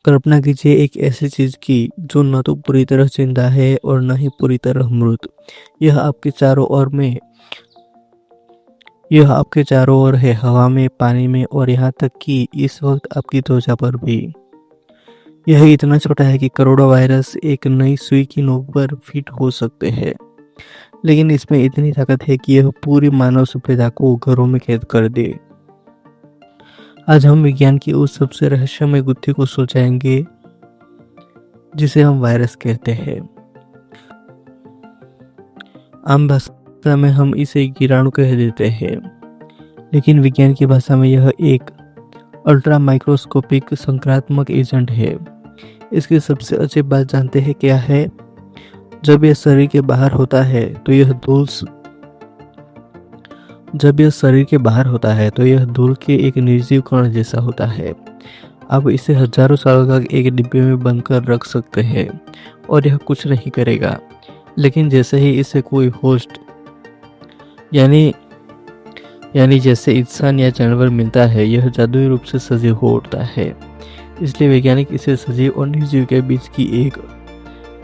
कल्पना कीजिए एक ऐसी चीज की जो न तो पूरी तरह जिंदा है और न ही पूरी तरह मृत। यह आपके चारों ओर में यह आपके चारों ओर है, हवा में, पानी में और यहाँ तक कि इस वक्त आपकी त्वचा पर भी। यह इतना छोटा है कि करोड़ों वायरस एक नई सुई की नोक पर फिट हो सकते हैं, लेकिन इसमें इतनी ताकत है कि यह पूरी मानव सभ्यता को घरों में कैद कर दे। आज हम विज्ञान की उस सबसे रहस्यमय गुत्थी को सुलझाएंगे जिसे हम वायरस कहते हैं। आम भाषा में हम इसे कीटाणु कह देते हैं, लेकिन विज्ञान की भाषा में यह एक अल्ट्रा माइक्रोस्कोपिक संक्रामक एजेंट है। इसकी सबसे अच्छी बात जानते हैं क्या है? जब यह शरीर के बाहर होता है तो यह धूल के एक निर्जीव कण जैसा होता है। आप इसे हजारों सालों तक एक डिब्बे में बंद कर रख सकते हैं और यह कुछ नहीं करेगा, लेकिन जैसे ही इसे कोई होस्ट यानी जैसे इंसान या जानवर मिलता है, यह जादुई रूप से सजीव हो उठता है। इसलिए वैज्ञानिक इसे सजीव और निर्जीव के बीच की एक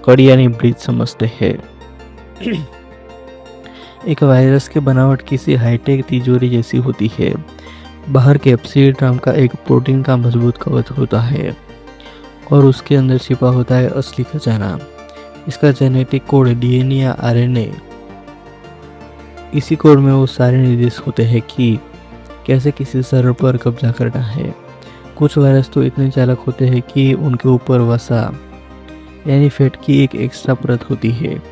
कड़ी यानी ब्रिज समझते हैं। एक वायरस की बनावट किसी हाईटेक तिजोरी जैसी होती है। बाहर कैप्सिड नाम का एक प्रोटीन का मजबूत कवच होता है और उसके अंदर छिपा होता है असली खजाना। इसका जेनेटिक कोड डीएनए या आरएनए। इसी कोड में वो सारे निर्देश होते हैं कि कैसे किसी शरीर पर कब्जा करना है। कुछ वायरस तो इतने चालाक होते हैं कि उनके ऊपर वसा यानी फैट की एक एक्स्ट्रा परत होती है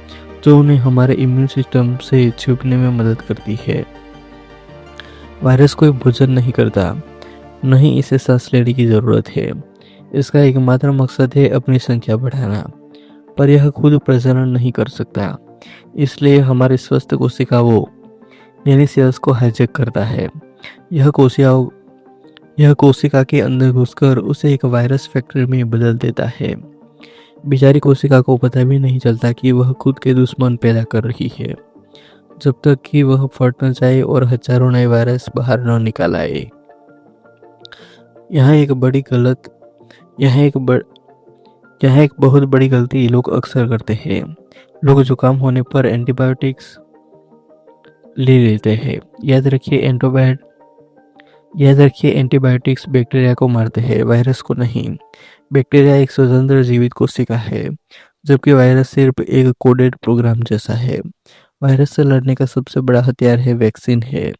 जो उन्हें हमारे इम्यून सिस्टम से छिपने में मदद करती है। वायरस कोई भोजन नहीं करता, नहीं इसे सांस लेने की जरूरत है। इसका एकमात्र मकसद है अपनी संख्या बढ़ाना, पर यह खुद प्रजनन नहीं कर सकता। इसलिए हमारे स्वस्थ कोशिकाओं यानी सेल्स को हाईजैक करता है। यह कोशिका के अंदर घुसकर उसे एक वायरस फैक्ट्री में बदल देता है। बेचारी कोशिका को पता भी नहीं चलता कि वह खुद के दुश्मन पैदा कर रही है, जब तक कि वह फट न जाए और हजारों नए वायरस बाहर न निकल आए। यहाँ एक बहुत बड़ी गलती लोग अक्सर करते हैं। लोग जुकाम होने पर एंटीबायोटिक्स ले लेते हैं। याद रखिए एंटीबायोटिक्स बैक्टीरिया को मारते हैं, वायरस को नहीं। बैक्टीरिया एक स्वतंत्र जीवित कोशिका है, जबकि वायरस सिर्फ एक कोडेड प्रोग्राम जैसा है। वायरस से लड़ने का सबसे बड़ा हथियार है वैक्सीन है,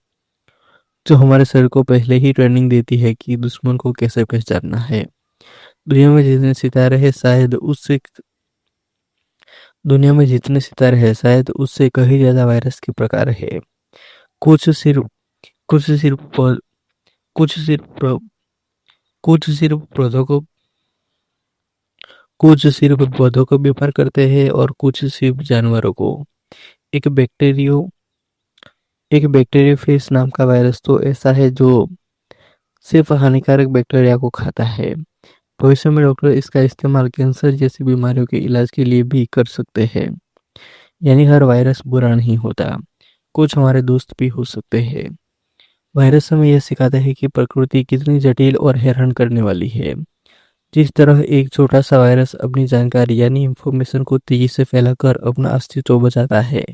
जो हमारे शरीर को पहले ही ट्रेनिंग देती है कि दुश्मन को कैसे पहचानना है। दुनिया में जितने सितारे हैं शायद उससे कहीं ज्यादा वायरस के प्रकार है। कुछ सिर्फ पौधों को बीमार करते हैं और कुछ सिर्फ जानवरों को। एक बैक्टीरियोफेज नाम का वायरस तो ऐसा है जो सिर्फ हानिकारक बैक्टीरिया को खाता है। भविष्य में डॉक्टर इसका इस्तेमाल कैंसर जैसी बीमारियों के इलाज के लिए भी कर सकते हैं। यानी हर वायरस बुरा नहीं होता, कुछ हमारे दोस्त भी हो सकते हैं। वायरस हमें यह सिखाता है कि प्रकृति कितनी जटिल और हैरान करने वाली है। जिस तरह एक छोटा सा वायरस अपनी जानकारी यानी इंफॉर्मेशन को तेजी से फैलाकर अपना अस्तित्व बचाता है,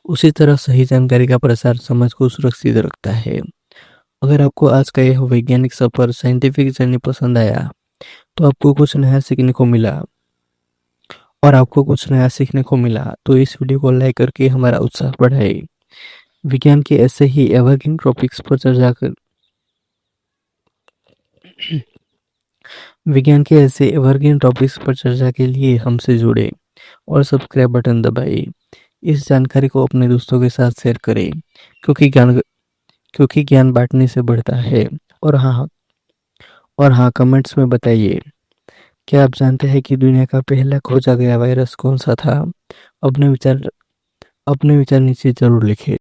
उसी तरह सही जानकारी का प्रसार समाज को सुरक्षित रखता है। अगर आपको आज का यह वैज्ञानिक सफर साइंटिफिक जर्नी पसंद आया तो आपको कुछ नया सीखने को मिला तो इस वीडियो को लाइक करके हमारा उत्साह बढ़ाए। विज्ञान के ऐसे ही एवरग्रीन टॉपिक्स पर चर्चा के लिए हमसे जुड़े और सब्सक्राइब बटन दबाइए। इस जानकारी को अपने दोस्तों के साथ शेयर करें, क्योंकि ज्ञान बांटने से बढ़ता है। और हाँ, कमेंट्स में बताइए, क्या आप जानते हैं कि दुनिया का पहला खोजा गया वायरस कौन सा था? अपने विचार नीचे जरूर लिखें।